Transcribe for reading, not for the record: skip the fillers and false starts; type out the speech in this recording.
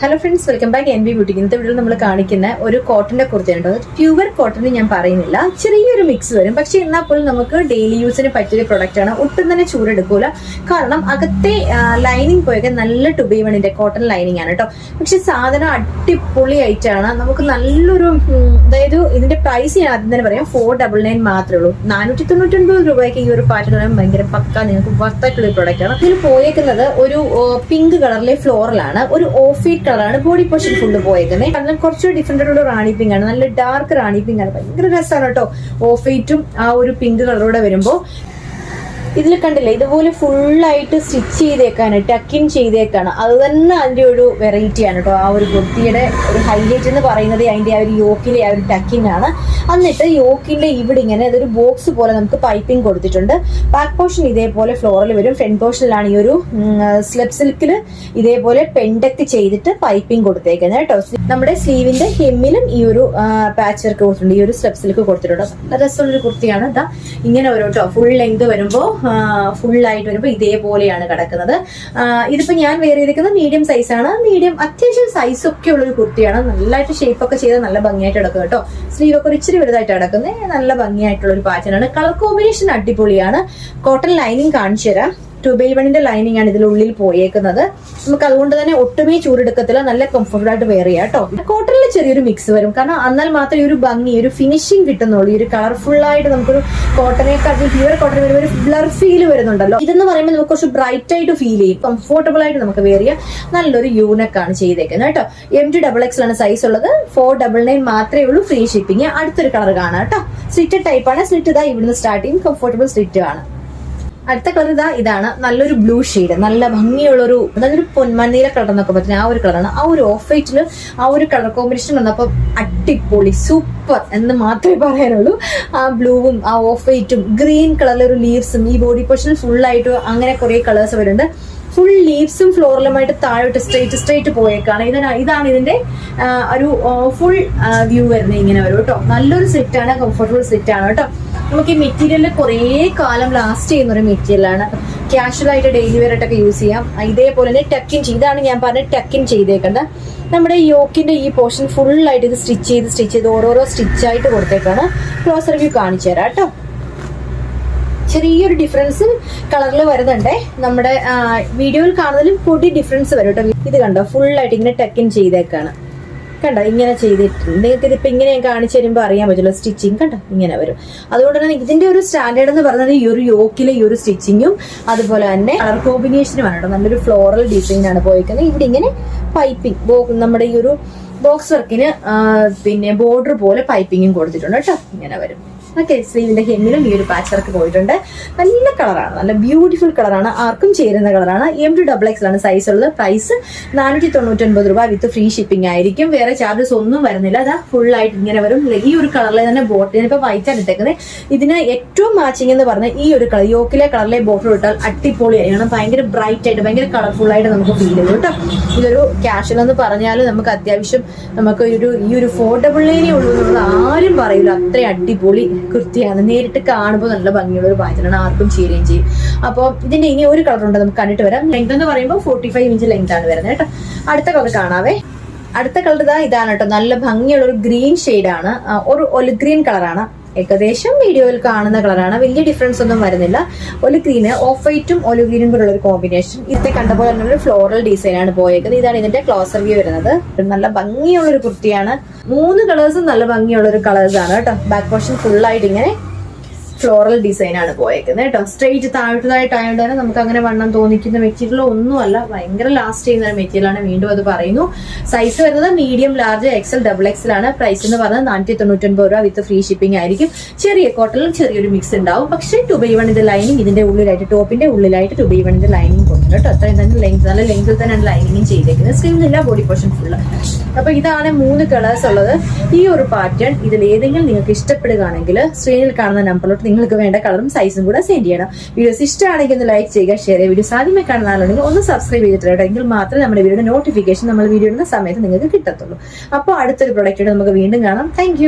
Hello friends, welcome back N B boutique. ഇന്നത്തെ വീഡിയോയിൽ നമ്മൾ കാണിക്കുന്ന ഒരു കോട്ടന്റെ കുർത്തയുണ്ട്. പ്യുവർ കോട്ടൺ ഞാൻ പറയുന്നില്ല, ചെറിയൊരു മിക്സ് വരും. പക്ഷെ എന്നാൽ പോലും നമുക്ക് ഡെയിലി യൂസിന് പറ്റിയൊരു പ്രൊഡക്റ്റ് ആണ്. ഒട്ടും തന്നെ ചൂടെടുക്കൂല. കാരണം അകത്തെ ലൈനിങ് പോയൊക്കെ നല്ല ടുബൈവണിന്റെ കോട്ടൺ ലൈനിങ് ആണ് കേട്ടോ. പക്ഷെ സാധനം അടിപൊളി ആയിട്ടാണ്. നമുക്ക് നല്ലൊരു, അതായത് ഇതിന്റെ പ്രൈസ് ഞാൻ ആദ്യം തന്നെ പറയാം, 499 മാത്രമേ ഉള്ളൂ. 499 രൂപയ്ക്ക് ഈ ഒരു പാറ്റേൺ ഭയങ്കര പക്ക നിങ്ങൾക്ക് വർത്തായിട്ടുള്ള ഒരു പ്രൊഡക്റ്റ് ആണ്. ഇതിൽ പോയേക്കുന്നത് ഒരു പിങ്ക് കളറിലെ ഫ്ലോറലാണ്, ഒരു ഓഫ് വൈറ്റ് കളറാണ്. ബോഡി പോർഷൻ ഫുള്ള് പോയേക്കുന്നത്. കാരണം കുറച്ച് ഡിഫറെന്റ് ആയിട്ടുള്ള റാണി പിങ്ക് ആണ്, നല്ല ഡാർക്ക് റാണി പിങ്ക് ആണ്. ഭയങ്കര രസമാണ് കേട്ടോ. ഓഫ് വൈറ്റും ആ ഒരു പിങ്ക് കളറോടെ വരുമ്പോ ഇതിൽ കണ്ടില്ലേ, ഇതുപോലെ ഫുള്ളായിട്ട് സ്റ്റിച്ച് ചെയ്തേക്കാണ്, ടക്കിൻ ചെയ്തേക്കാണ്. അത് തന്നെ അതിന്റെ ഒരു വെറൈറ്റി ആണ് കേട്ടോ. ആ ഒരു കുർത്തിയുടെ ഒരു ഹൈലൈറ്റ് എന്ന് പറയുന്നത് അതിന്റെ ആ ഒരു യോക്കിലെ ആ ഒരു ടക്കിൻ ആണ്. എന്നിട്ട് യോക്കിന്റെ ഇവിടെ ഇങ്ങനെ അതൊരു ബോക്സ് പോലെ നമുക്ക് പൈപ്പിംഗ് കൊടുത്തിട്ടുണ്ട്. ബാക്ക് പോർഷൻ ഇതേപോലെ ഫ്ലോറൽ വരും. ഫ്രണ്ട് പോർഷനിലാണ് ഈ ഒരു സ്ലെബ് സിൽക്കിൽ ഇതേപോലെ പെൻഡക്ട് ചെയ്തിട്ട് പൈപ്പിംഗ് കൊടുത്തേക്കുന്നത് കേട്ടോ. നമ്മുടെ സ്ലീവിന്റെ ഹെമ്മിലും ഈ ഒരു പാച്ച് വർക്ക് കൊടുത്തിട്ടുണ്ട്, ഈ ഒരു സ്ലെബ് സിൽക്ക് കൊടുത്തിട്ടുണ്ട്. നല്ല രസമുള്ളൊരു കുർത്തിയാണ്. ഇതാ ഇങ്ങനെ വരും കേട്ടോ. ഫുൾ ലെങ്ത് വരുമ്പോ ഫുള്ളായിട്ട് വരുമ്പോൾ ഇതേപോലെയാണ് കിടക്കുന്നത്. ഇതിപ്പോ ഞാൻ വെയർ ചെയ്തിരിക്കുന്നത് മീഡിയം സൈസാണ്. മീഡിയം അത്യാവശ്യം സൈസ് ഒക്കെ ഉള്ളൊരു കുർത്തിയാണ്. നല്ലതായിട്ട് ഷേപ്പ് ഒക്കെ ചെയ്ത് നല്ല ഭംഗിയായിട്ട് കിടക്കും കേട്ടോ. സ്ലീവ് ഒക്കെ ഒരു ഇച്ചിരി വലുതായിട്ട് കിടക്കുന്നത് നല്ല ഭംഗിയായിട്ടുള്ള ഒരു പാറ്റേൺ ആണ്. കളർ കോമ്പിനേഷൻ അടിപൊളിയാണ്. കോട്ടൺ ലൈനിങ് കാണിച്ചു തരാം. 2x1 ലൈനിങ് ആണ് ഇതിനുള്ളിൽ പോയേക്കുന്നത്. നമുക്ക് അതുകൊണ്ട് തന്നെ ഒട്ടുമേ ചൂടെടുക്കത്തില്ല, നല്ല കംഫർട്ടബിൾ ആയിട്ട് വെയർ ചെയ്യാം കേട്ടോ. കോട്ടണിൽ ചെറിയൊരു മിക്സ് വരും, കാരണം എന്നാൽ മാത്രമേ ഒരു ഭംഗി, ഒരു ഫിനിഷിംഗ് കിട്ടുന്നുള്ളൂ. ഈ ഒരു കളർഫുൾ ആയിട്ട് നമുക്കൊരു കോട്ടണേക്കാൾ പ്യുവർ കോട്ടൺ വരുമ്പോൾ ഒരു ബ്ലർ ഫീൽ വരുന്നുണ്ടല്ലോ. ഇതെന്ന് പറയുമ്പോൾ നമുക്ക് കുറച്ച് ബ്രൈറ്റ് ആയിട്ട് ഫീൽ ചെയ്യും, കംഫർട്ടബിൾ ആയിട്ട് നമുക്ക് വെയർ ചെയ്യാം. നല്ലൊരു യൂണക്കാണ് ചെയ്തേക്കുന്നത് കേട്ടോ. MT XX ആണ് സൈസ് ഉള്ളത്. 499 മാത്രമേ ഉള്ളൂ, ഫ്രീ ഷിപ്പിംഗ്. അടുത്തൊരു കളർ കാണാം കേട്ടോ. സ്ലിറ്റ് ടൈപ്പ് ആണ്. സ്ലിറ്റ് ഇതാ ഇവിടുന്ന് സ്റ്റാർട്ട് ചെയ്യും, കംഫർട്ടബിൾ സ്ലിറ്റ് ആണ്. അടുത്ത കളർ ഇതാണ് നല്ലൊരു ബ്ലൂ ഷെയ്ഡ്, നല്ല ഭംഗിയുള്ളൊരു, അതൊരു പൊന്മനീല കളർ എന്നൊക്കെ പറ്റുന്ന ആ ഒരു കളറാണ്. ആ ഒരു ഓഫ് വൈറ്റില് ആ ഒരു കളർ കോമ്പിനേഷൻ വന്നപ്പോ അടിപൊളി, സൂപ്പർ എന്ന് മാത്രമേ പറയാനുള്ളൂ. ആ ബ്ലൂവും ആ ഓഫ് വൈറ്റും ഗ്രീൻ കളറിലെ ഒരു ലീവ്സും ഈ ബോഡി പോർഷനിൽ ഫുള്ളായിട്ട് അങ്ങനെ കുറെ കളേഴ്സ് വരുന്നുണ്ട്. ഫുൾ ലീവ്സും ഫ്ലോറലുമായിട്ട് താഴോട്ട് സ്ട്രേറ്റ് പോയേക്കാണ്. ഇതാണ് ഇതിന്റെ ഒരു ഫുൾ വ്യൂ വരുന്നത്. ഇങ്ങനെ വരും കേട്ടോ. നല്ലൊരു സെറ്റ് ആണ്, കംഫർട്ടബിൾ സെറ്റ് ആണ് കേട്ടോ. നമുക്ക് ഈ മെറ്റീരിയലിൽ കുറേ കാലം ലാസ്റ്റ് ചെയ്യുന്ന ഒരു മെറ്റീരിയലാണ്. കാഷ്വൽ ആയിട്ട് ഡെയിലി വെയർ ആയിട്ടൊക്കെ യൂസ് ചെയ്യാം. ഇതേപോലെ തന്നെ ടക്കിൻ ഇതാണ് ഞാൻ പറഞ്ഞ ടക്കിൻ ചെയ്തേക്കണ്ട. നമ്മുടെ യോക്കിന്റെ ഈ പോർഷൻ ഫുള്ളായിട്ട് ഇത് സ്റ്റിച്ച് ചെയ്ത് ഓരോരോ സ്റ്റിച്ചായിട്ട് കൊടുത്തേക്കാണ്. ക്ലോസർ വ്യൂ കാണിച്ചു തരാം കേട്ടോ. ചെറിയൊരു ഡിഫറൻസ് കളറിൽ വരുന്നുണ്ടേ. നമ്മുടെ വീഡിയോയിൽ കാണുന്നതിലും പൊടി ഡിഫറൻസ് വരും കേട്ടോ. ഇത് കണ്ടോ, ഫുള്ളായിട്ട് ഇങ്ങനെ ടക്കിൻ ചെയ്തേക്കാണ്. കണ്ടോ, ഇങ്ങനെ ചെയ്തിട്ടുണ്ട്. നിങ്ങൾക്ക് ഇതിപ്പോ ഇങ്ങനെ ഞാൻ കാണിച്ചു തരുമ്പോൾ അറിയാൻ പറ്റുമല്ലോ. സ്റ്റിച്ചിങ് കണ്ടോ ഇങ്ങനെ വരും. അതുകൊണ്ട് തന്നെ ഇതിന്റെ ഒരു സ്റ്റാൻഡേർഡ് എന്ന് പറയുന്നത് ഈ ഒരു യോക്കിലെ ഈ ഒരു സ്റ്റിച്ചിങ്ങും അതുപോലെ തന്നെ കളർ കോമ്പിനേഷനുമാണ് കേട്ടോ. നല്ലൊരു ഫ്ലോറൽ ഡിസൈൻ ആണ് പോയിരിക്കുന്നത്. ഇവിടെ ഇങ്ങനെ പൈപ്പിംഗ്, നമ്മുടെ ഈ ഒരു ബോക്സ് വർക്കിന് പിന്നെ ബോർഡർ പോലെ പൈപ്പിങ്ങും കൊടുത്തിട്ടുണ്ട് കേട്ടോ. ഇങ്ങനെ വരും. ഓക്കെ, സ്ലീവിന്റെ ഹെമ്മിലും ഈ ഒരു പാച്ച് വർക്ക് പോയിട്ടുണ്ട്. നല്ല കളറാണ്, നല്ല ബ്യൂട്ടിഫുൾ കളറാണ്, ആർക്കും ചേരുന്ന കളറാണ്. MT XX ആണ് സൈസ് ഉള്ളത്. പ്രൈസ് 499 രൂപ വിത്ത് ഫ്രീ ഷിപ്പിംഗ് ആയിരിക്കും. വേറെ ചാർജസ് ഒന്നും വരുന്നില്ല. അതാ ഫുൾ ആയിട്ട് ഇങ്ങനെ വരും. ഈ ഒരു കളറിലെ തന്നെ ബോട്ടിൽ ഇപ്പൊ വൈറ്റ് ആണ് ഇട്ടേക്കുന്നത്. ഇതിന് ഏറ്റവും മാച്ചിങ് എന്ന് പറഞ്ഞാൽ ഈ ഒരു കളർ, യോക്കിലെ കളറിലെ ബോട്ടിൽ ഇട്ടാൽ അടിപൊളിയായിരിക്കണം. ഭയങ്കര ബ്രൈറ്റ് ആയിട്ട് ഭയങ്കര കളർഫുൾ ആയിട്ട് നമുക്ക് ഫീൽ ചെയ്യും കേട്ടോ. ഇതൊരു ക്യാഷ്വൽ എന്ന് പറഞ്ഞാൽ നമുക്ക് അത്യാവശ്യം നമുക്ക് ഈ ഒരു 499 ഉള്ളൂ എന്നുള്ളത് ആരും പറയില്ല. അത്രയും അടിപൊളി കുർത്തിയാണ്. നേരിട്ട് കാണുമ്പോൾ നല്ല ഭംഗിയുള്ള ഒരു പാറ്റേണാണ്, ആർക്കും ചേരുകയും ചെയ്യും. അപ്പോൾ ഇതിന്റെ ഇനി ഒരു കളർ ഉണ്ട്, നമുക്ക് കണ്ടിട്ട് വരാം. ലെങ്ത് എന്ന് പറയുമ്പോൾ 45 ഇഞ്ച് ലെങ്ത് ആണ് വരുന്നത് കേട്ടോ. അടുത്ത കളർ കാണാവേ. അടുത്ത കളർ ഇതാണ് കേട്ടോ. നല്ല ഭംഗിയുള്ള ഒരു ഗ്രീൻ ഷെയ്ഡാണ്, ഒരു ഒലിവ് ഗ്രീൻ കളറാണ്. ഏകദേശം വീഡിയോയിൽ കാണുന്ന കളറാണ്, വലിയ ഡിഫറൻസ് ഒന്നും വരുന്നില്ല. ഒലിവ് ഗ്രീന് ഓഫ് വൈറ്റും ഒലിവ് ഗ്രീനും കൂടെ ഒരു കോമ്പിനേഷൻ. ഇതിന്റെ കണ്ടപ്പോൾ തന്നെ ഒരു ഫ്ലോറൽ ഡിസൈൻ ആണ് പോയേക്കുന്നത്. ഇതാണ് ഇതിന്റെ ക്ലോസർ വ്യൂ വരുന്നത്. നല്ല ഭംഗിയുള്ള ഒരു കുർത്തിയാണ്. 3 കളേഴ്സും നല്ല ഭംഗിയുള്ള ഒരു കളേഴ്സ് ആണ് കേട്ടോ. ബാക്ക് പോർഷൻ ഫുൾ ആയിട്ട് ഇങ്ങനെ ഫ്ലോറൽ ഡിസൈൻ ആണ് പോയേക്കുന്നത് കേട്ടോ. സ്ട്രെയിറ്റ് താഴോട്ടായതുകൊണ്ട് തന്നെ നമുക്ക് അങ്ങനെ വണ്ണം തോന്നിക്കുന്ന മെറ്റീരിയൽ ഒന്നുമല്ല. ഭയങ്കര ലാസ്റ്റ് ചെയ്യുന്ന ഒരു മെറ്റീരിയൽ ആണ്. വീണ്ടും അത് പറയുന്നു. സൈസ് വരുന്നത് മീഡിയം, ലാർജ്, XL, XXL ആണ്. പ്രൈസ് എന്ന് പറഞ്ഞത് 499 രൂപ വിത്ത് ഫ്രീ ഷിപ്പിംഗ് ആയിരിക്കും. ചെറിയ കോട്ടണിൽ ചെറിയൊരു മിക്സ് ഉണ്ടാവും. പക്ഷേ 2x1 ലൈനിങ് ഇതിന്റെ ഉള്ളിലായിട്ട്, ടോപ്പിന്റെ ഉള്ളിലായിട്ട് 2x1 ലൈനിങ് കൊടുക്കും കേട്ടോ. അത്രയും തന്നെ ലെങ്ത്, നല്ല ലെങ്തിൽ തന്നെയാണ് ലൈനിങ്ങും ചെയ്തേക്കുന്നത്. സ്ലീവിലില്ല, ബോഡി പോർഷൻ ഫുള്ള്. അപ്പൊ ഇതാണ് 3 കളേഴ്സ് ഉള്ളത്. ഈ ഒരു പാറ്റേൺ ഇതിൽ ഏതെങ്കിലും നിങ്ങൾക്ക് ഇഷ്ടപ്പെടുകയാണെങ്കിൽ സ്ക്രീനിൽ കാണുന്ന നമ്പറിലോട്ട് നിങ്ങൾക്ക് വേണ്ട കളറും സൈസും കൂടെ സെൻഡ് ചെയ്യണം. വീഡിയോസ് ഇഷ്ടമാണെങ്കിൽ ഒന്ന് ലൈക്ക് ചെയ്യുക, ഷെയർ ചെയ്യുക. വീഡിയോസ് ആദ്യമേ കാണുന്ന ആളുണ്ടെങ്കിൽ ഒന്ന് സബ്സ്ക്രൈബ് ചെയ്തിട്ടുണ്ട്, എങ്കിൽ മാത്രമേ നമ്മുടെ വീഡിയോയുടെ നോട്ടിഫിക്കേഷൻ നമ്മൾ വീഡിയോ ഇടുന്ന സമയത്ത് നിങ്ങൾക്ക് കിട്ടത്തുള്ളൂ. അപ്പോൾ അടുത്തൊരു പ്രൊഡക്റ്റ് നമുക്ക് വീണ്ടും കാണാം. താങ്ക്